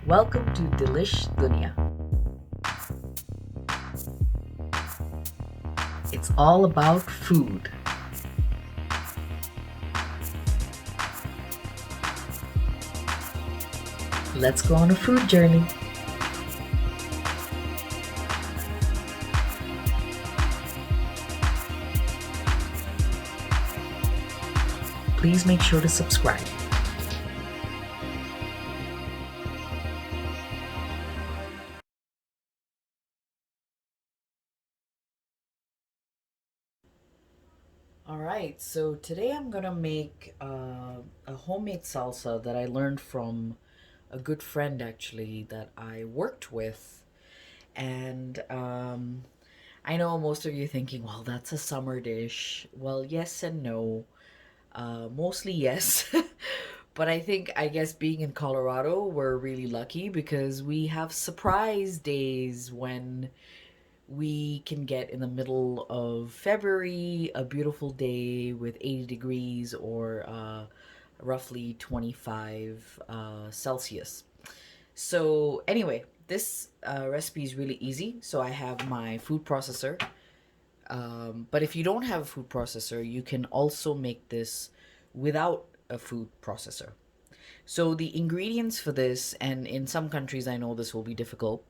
Welcome to Delish Dunya. It's all about food. Let's go on a food journey. Please make sure to subscribe. Alright, so today I'm gonna make a homemade salsa that I learned from a good friend actually that I worked with. And I know most of you thinking, well, that's a summer dish. Well, yes and no. Mostly yes. But I guess being in Colorado, we're really lucky because we have surprise days when we can get in the middle of February a beautiful day with 80 degrees or roughly 25 Celsius. So, anyway, this recipe is really easy. So, I have my food processor. But if you don't have a food processor, you can also make this without a food processor. So the ingredients for this, and in some countries I know this will be difficult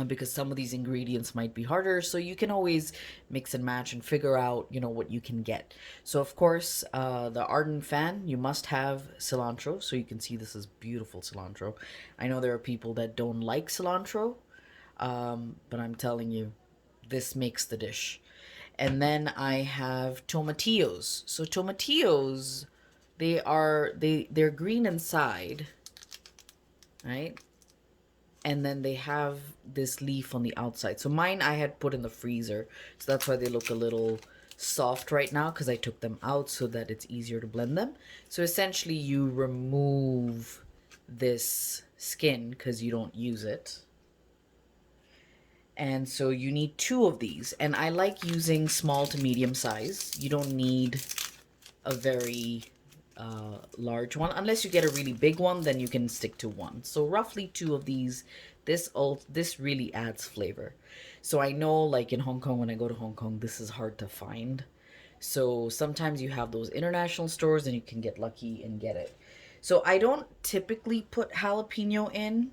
because some of these ingredients might be harder. So you can always mix and match and figure out, what you can get. So of course, the ardent fan, you must have cilantro. So you can see this is beautiful cilantro. I know there are people that don't like cilantro, but I'm telling you, this makes the dish. And then I have tomatillos. So tomatillos, they're green inside, right? And then they have this leaf on the outside. So mine I had put in the freezer. So that's why they look a little soft right now because I took them out so that it's easier to blend them. So essentially you remove this skin because you don't use it. And so you need two of these. And I like using small to medium size. You don't need a very large one. Unless you get a really big one, then you can stick to one. So roughly two of these. This really adds flavor. So I know like in Hong Kong, when I go to Hong Kong, this is hard to find. So sometimes you have those international stores and you can get lucky and get it. So I don't typically put jalapeno in.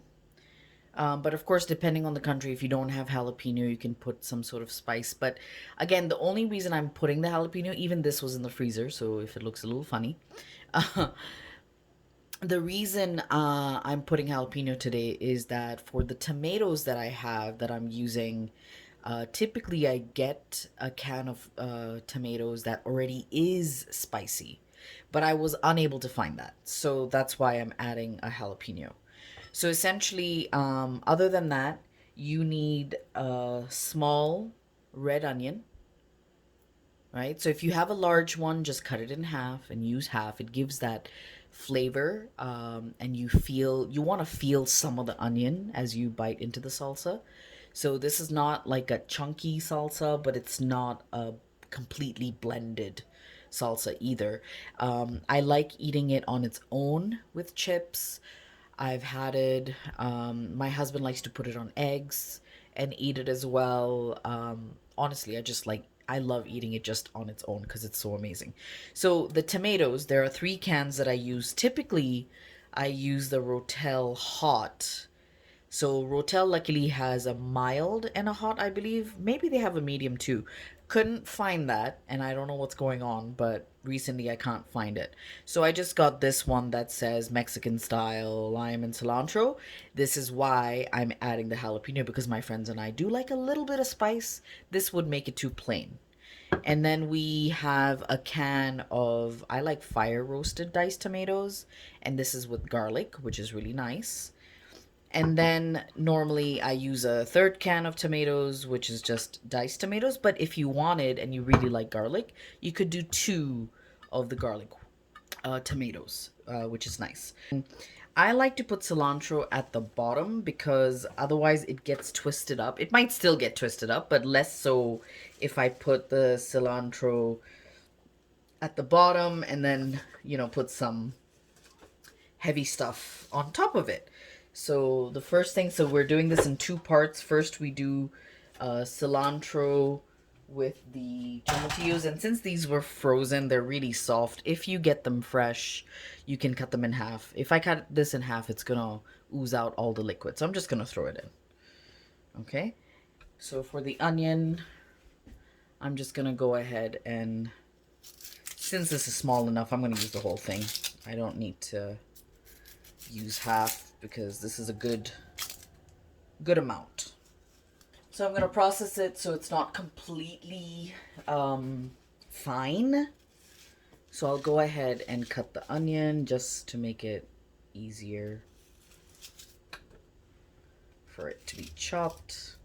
But of course, depending on the country, if you don't have jalapeno, you can put some sort of spice. But again, the only reason I'm putting the jalapeno, even this was in the freezer, so if it looks a little funny, the reason I'm putting jalapeno today is that for the tomatoes that I have that I'm using, typically I get a can of tomatoes that already is spicy, but I was unable to find that. So that's why I'm adding a jalapeno. So essentially, other than that, you need a small red onion, right? So if you have a large one, just cut it in half and use half. It gives that flavor, and you want to feel some of the onion as you bite into the salsa. So this is not like a chunky salsa, but it's not a completely blended salsa either. I like eating it on its own with chips. I've had it. My husband likes to put it on eggs and eat it as well. Honestly, I love eating it just on its own because it's so amazing. So the tomatoes, there are 3 cans that I use. Typically, I use the Rotel hot. So Rotel luckily has a mild and a hot, I believe. Maybe they have a medium too. Couldn't find that, and I don't know what's going on, but recently I can't find it. So I just got this one that says Mexican style lime and cilantro. This is why I'm adding the jalapeno because my friends and I do like a little bit of spice. This would make it too plain. And then we have a can of, I like fire roasted diced tomatoes, and this is with garlic, which is really nice. And then normally I use a third can of tomatoes, which is just diced tomatoes. But if you wanted and you really like garlic, you could do two of the garlic tomatoes, which is nice. I like to put cilantro at the bottom because otherwise it gets twisted up. It might still get twisted up, but less so if I put the cilantro at the bottom and then, put some heavy stuff on top of it. So the first thing, so we're doing this in two parts. First we do cilantro with the tomatillos, and since these were frozen, they're really soft. If you get them fresh, you can cut them in half. If I cut this in half, it's gonna ooze out all the liquid, so I'm just gonna throw it in. Okay, so for the onion, I'm just gonna go ahead and, since this is small enough, I'm gonna use the whole thing. I don't need to use half because this is a good amount. So I'm gonna process it so it's not completely fine. So I'll go ahead and cut the onion just to make it easier for it to be chopped.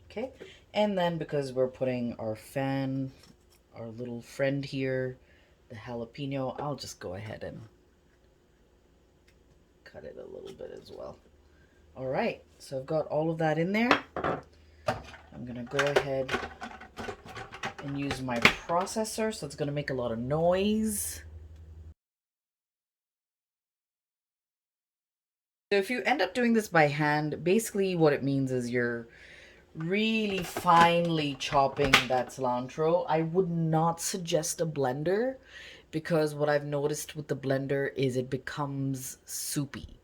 Okay, and then because we're putting our little friend here, the jalapeno, I'll just go ahead and cut it a little bit as well. All right, so I've got all of that in there. I'm gonna go ahead and use my processor, so it's gonna make a lot of noise. So if you end up doing this by hand, basically what it means is you're really finely chopping that cilantro. I would not suggest a blender because what I've noticed with the blender is it becomes soupy.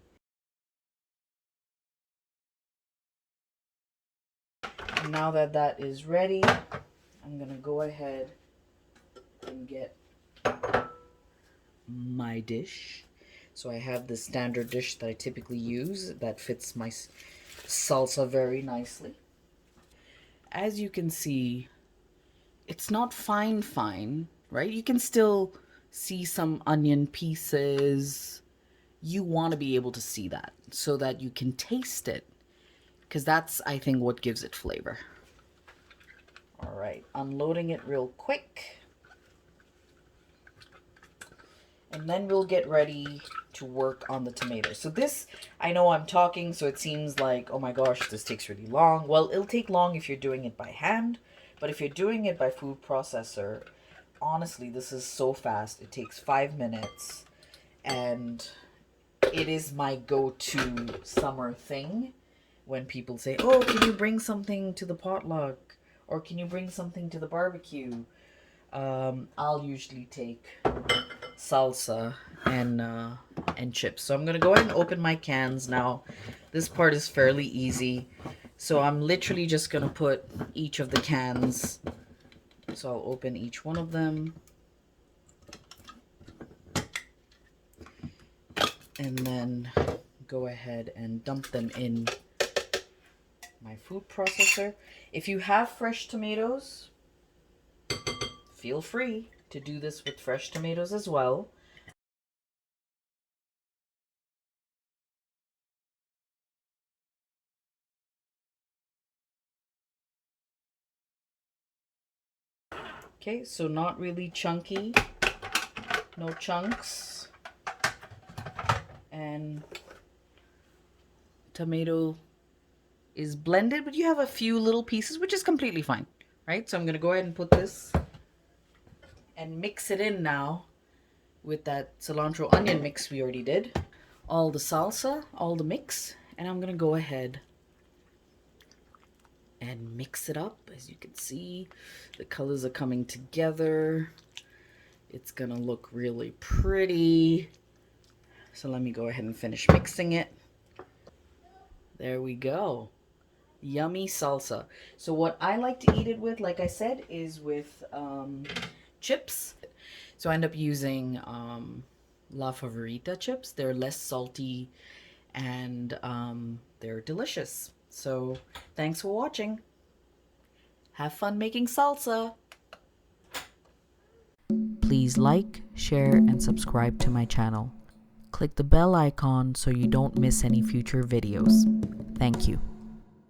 And now that that is ready, I'm gonna go ahead and get my dish. So I have the standard dish that I typically use that fits my salsa very nicely. As you can see, it's not fine, right? You can still see some onion pieces. You want to be able to see that so that you can taste it, because that's, I think, what gives it flavor. All right, unloading it real quick. And then we'll get ready to work on the tomatoes. So this, I know I'm talking, so it seems like, oh my gosh, this takes really long. Well, it'll take long if you're doing it by hand, but if you're doing it by food processor, honestly, this is so fast. It takes 5 minutes, and it is my go-to summer thing when people say, oh, can you bring something to the potluck? Or can you bring something to the barbecue? I'll usually take salsa and chips. So I'm gonna go ahead and open my cans now. This part is fairly easy. So I'm literally just gonna put each of the cans. So I'll open each one of them. And then go ahead and dump them in my food processor. If you have fresh tomatoes, feel free to do this with fresh tomatoes as well. Okay, so not really chunky, no chunks, and tomato is blended, but you have a few little pieces, which is completely fine, right? So I'm gonna go ahead and put this and mix it in now with that cilantro onion mix we already did. All the salsa, all the mix, and I'm gonna go ahead and mix it up. As you can see, the colors are coming together. It's gonna look really pretty. So let me go ahead and finish mixing it. There we go. Yummy salsa. So what I like to eat it with, like I said, is with chips. So I end up using La Favorita chips. They're less salty and they're delicious. So thanks for watching. Have fun making salsa. Please like, share, and subscribe to my channel. Click the bell icon so you don't miss any future videos. Thank you.